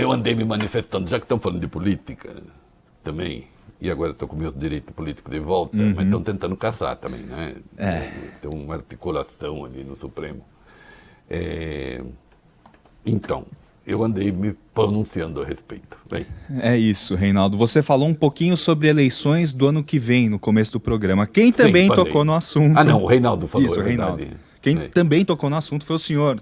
eu andei me manifestando, já que estão falando de política também, e agora estou com meus direitos políticos de volta, mas estão tentando caçar também, né? Tem uma articulação ali no Supremo. Então, eu andei me pronunciando a respeito. Bem. É isso, Reinaldo. Você falou um pouquinho sobre eleições do ano que vem, no começo do programa. Quem também tocou no assunto... Ah, não, o Reinaldo falou. Isso, Reinaldo. Quem também tocou no assunto foi o senhor,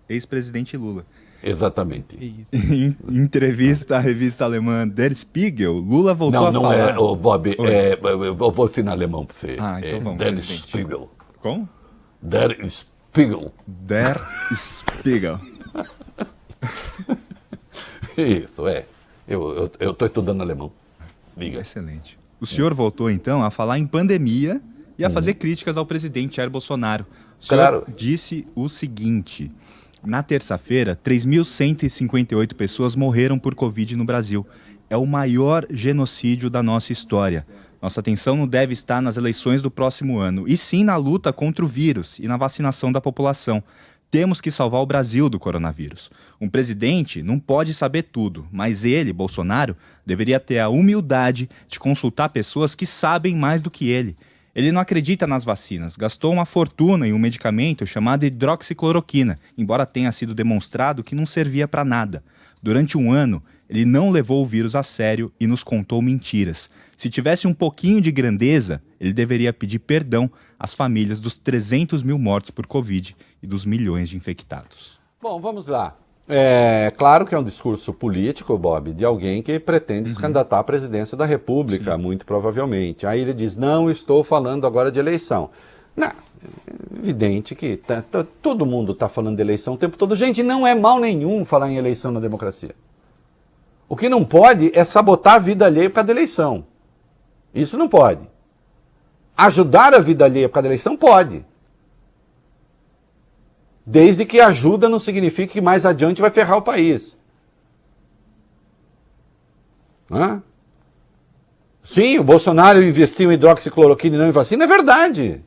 ex-presidente Lula. Exatamente. Em entrevista à revista alemã Der Spiegel, Lula voltou a falar... Não, Bob, eu vou ensinar alemão para você. Então vamos. Der Spiegel. Como? Der Spiegel. Der Spiegel. Isso, Eu estou estudando alemão. Diga. Excelente. O senhor voltou, então, a falar em pandemia e a fazer críticas ao presidente Jair Bolsonaro. O senhor disse o seguinte: na terça-feira, 3.158 pessoas morreram por Covid no Brasil. É o maior genocídio da nossa história. Nossa atenção não deve estar nas eleições do próximo ano, e sim na luta contra o vírus e na vacinação da população. Temos que salvar o Brasil do coronavírus. Um presidente não pode saber tudo, mas ele, Bolsonaro, deveria ter a humildade de consultar pessoas que sabem mais do que ele. Ele não acredita nas vacinas, gastou uma fortuna em um medicamento chamado hidroxicloroquina, embora tenha sido demonstrado que não servia para nada. Durante um ano, ele não levou o vírus a sério e nos contou mentiras. Se tivesse um pouquinho de grandeza, ele deveria pedir perdão às famílias dos 300 mil mortos por Covid e dos milhões de infectados. Bom, vamos lá. É claro que é um discurso político, Bob, de alguém que pretende se candidatar à presidência da República, muito provavelmente. Aí ele diz, não estou falando agora de eleição. Não, é evidente que todo mundo está falando de eleição o tempo todo. Gente, não é mal nenhum falar em eleição na democracia. O que não pode é sabotar a vida alheia por causa da eleição. Isso não pode. Ajudar a vida alheia por causa da eleição pode. Desde que ajuda não significa que mais adiante vai ferrar o país. Sim, o Bolsonaro investiu em hidroxicloroquina e não em vacina, é verdade.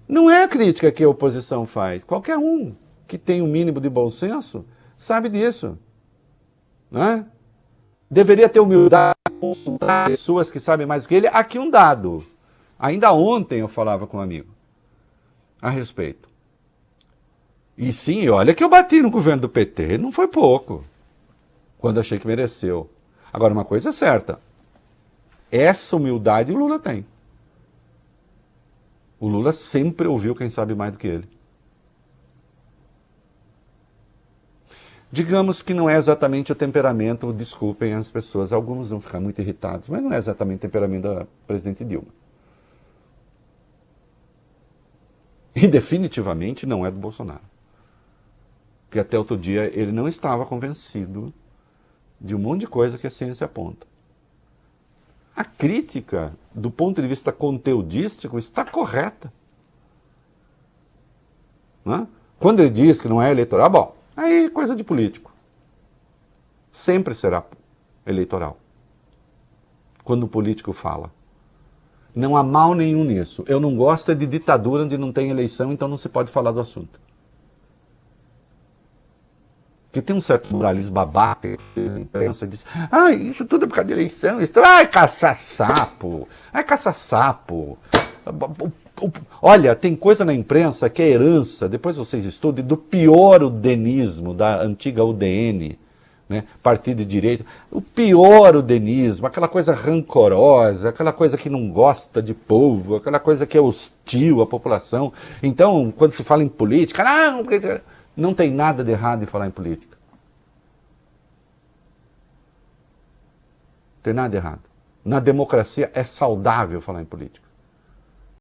Não é a crítica que a oposição faz. Qualquer um que tem um mínimo de bom senso sabe disso. Deveria ter humildade de consultar pessoas que sabem mais do que ele. Aqui um dado. Ainda ontem eu falava com um amigo a respeito. E sim, olha que eu bati no governo do PT, não foi pouco, quando achei que mereceu. Agora, uma coisa é certa, essa humildade o Lula tem. O Lula sempre ouviu quem sabe mais do que ele. Digamos que não é exatamente o temperamento, desculpem as pessoas, alguns vão ficar muito irritados, mas não é exatamente o temperamento da presidente Dilma. E definitivamente não é do Bolsonaro. Porque até outro dia ele não estava convencido de um monte de coisa que a ciência aponta. A crítica, do ponto de vista conteudístico, está correta. Quando ele diz que não é eleitoral, bom, aí é coisa de político. Sempre será eleitoral. Quando o político fala. Não há mal nenhum nisso. Eu não gosto de ditadura onde não tem eleição, então não se pode falar do assunto. Porque tem um certo moralismo babaca, a imprensa diz, isso tudo é por causa de eleição, caçar sapo, caçar sapo. Olha, tem coisa na imprensa que é herança, depois vocês estudem, do pior udenismo, da antiga UDN, partido de direita, o pior udenismo, aquela coisa rancorosa, aquela coisa que não gosta de povo, aquela coisa que é hostil à população. Então, quando se fala em política, não tem nada de errado em falar em política. Não tem nada de errado. Na democracia é saudável falar em política.